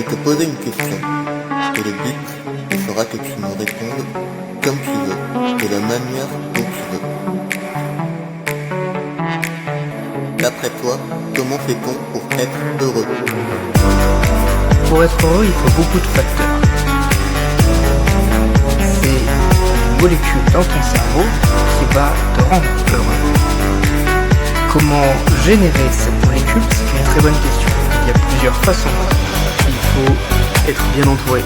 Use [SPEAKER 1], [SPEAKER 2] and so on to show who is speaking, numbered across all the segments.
[SPEAKER 1] te poser une question. Et le but, ce sera que tu me répondes comme tu veux, de la manière dont tu veux. D'après toi, comment fait-on pour être heureux?
[SPEAKER 2] Pour être heureux, il faut beaucoup de facteurs. C'est une molécule dans ton cerveau qui va te rendre heureux. Comment générer cette molécule? C'est une très bonne question. Il y a plusieurs façons. Il faut être bien entouré.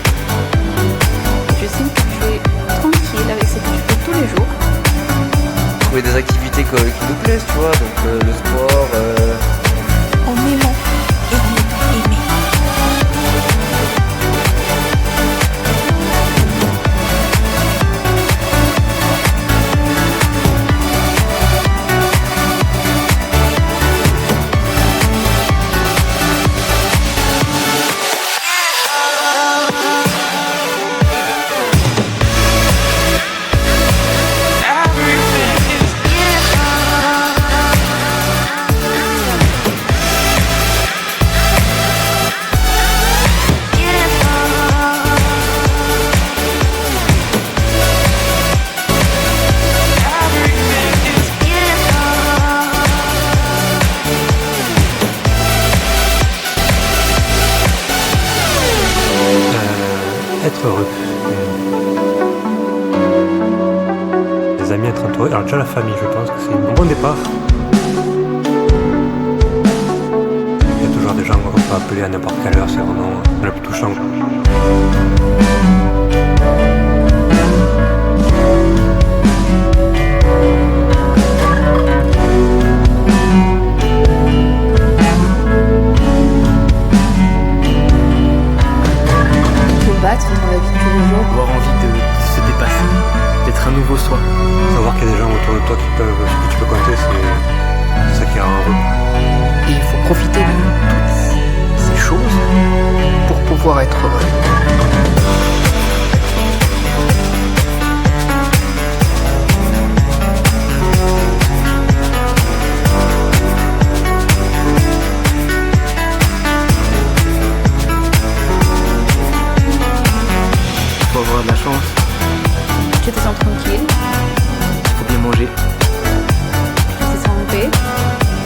[SPEAKER 3] Je sais que tu es tranquille avec ce que tu fais tous les jours.
[SPEAKER 4] Trouver des activités qui nous plaisent, tu vois, donc le sport.
[SPEAKER 3] En aimant et en étant aimé.
[SPEAKER 5] Être heureux. Les amis, être entouré. Alors déjà la famille, je pense que c'est un bon départ. Il y a toujours des gens qu'on peut appeler à n'importe quelle heure, c'est vraiment le plus touchant.
[SPEAKER 3] Battre dans la vie de tous les jours.
[SPEAKER 2] Avoir envie de se dépasser, d'être un nouveau soi.
[SPEAKER 5] Savoir qu'il y a des gens autour de toi sur qui tu peux compter, c'est ça qui rend heureux.
[SPEAKER 2] Et il faut profiter de toutes ces choses pour pouvoir être heureux. Il faut avoir de la chance,
[SPEAKER 3] Tu te sens tranquille,
[SPEAKER 2] il faut bien manger.
[SPEAKER 3] tu te sens en paix.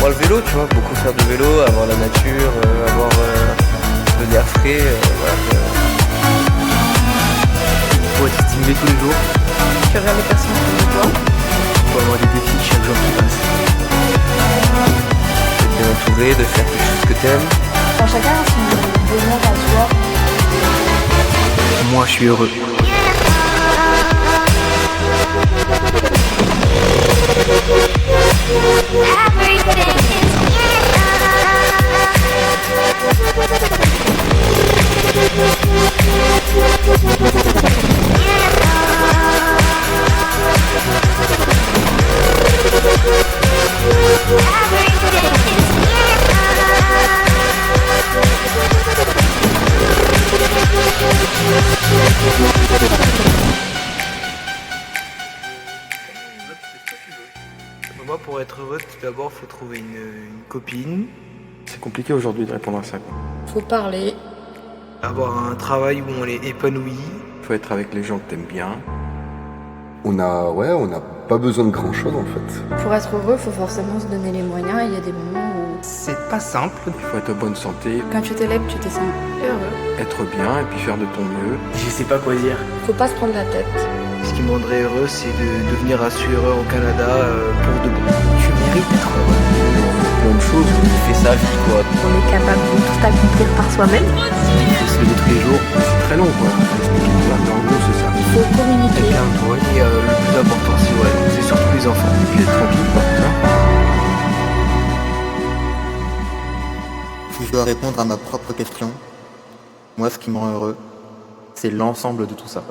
[SPEAKER 4] Moi, le vélo, tu vois, beaucoup faire du vélo, avoir la nature, avoir de l'air frais. Voilà.
[SPEAKER 2] Il faut être stimulé tous les jours,
[SPEAKER 3] Tu regardes les personnes autour de toi.
[SPEAKER 2] il faut avoir des défis chaque jour qui passe.
[SPEAKER 4] D'être bien entouré, de faire quelque chose que t'aimes.
[SPEAKER 3] Quand chacun a son bonheur à soi.
[SPEAKER 2] Moi, je suis heureux. Moi, pour être heureux, tout d'abord, il faut trouver une copine.
[SPEAKER 6] C'est compliqué aujourd'hui de répondre à ça.
[SPEAKER 3] Faut parler.
[SPEAKER 2] Avoir un travail où on est épanoui.
[SPEAKER 6] Il faut être avec les gens que t'aimes bien.
[SPEAKER 7] On n'a pas besoin de grand chose en fait.
[SPEAKER 3] Pour être heureux, faut forcément se donner les moyens. Il y a des moments où,
[SPEAKER 2] C'est pas simple.
[SPEAKER 6] Il faut être en bonne santé,
[SPEAKER 3] quand tu te lèves, tu te sens heureux.
[SPEAKER 6] être bien et puis faire de ton mieux.
[SPEAKER 2] Je sais pas quoi dire.
[SPEAKER 3] Faut pas se prendre la tête.
[SPEAKER 2] Ce qui me rendrait heureux, c'est de devenir assureur au Canada pour de bon. Tu mérites d'être heureux.
[SPEAKER 4] Plein de choses, il fait sa vie, quoi.
[SPEAKER 3] On est capable de tout accomplir par soi-même.
[SPEAKER 2] Il faut se lever tous les jours.
[SPEAKER 6] C'est très long quoi. Faut expliquer tout ça, mais en gros c'est ça.
[SPEAKER 3] Il faut communiquer.
[SPEAKER 2] Bien entouré. Et le plus important, c'est surtout les enfants.
[SPEAKER 6] Et puis être tranquille quoi, c'est ça.
[SPEAKER 1] Si je dois répondre à ma propre question, moi ce qui me rend heureux, c'est l'ensemble de tout ça.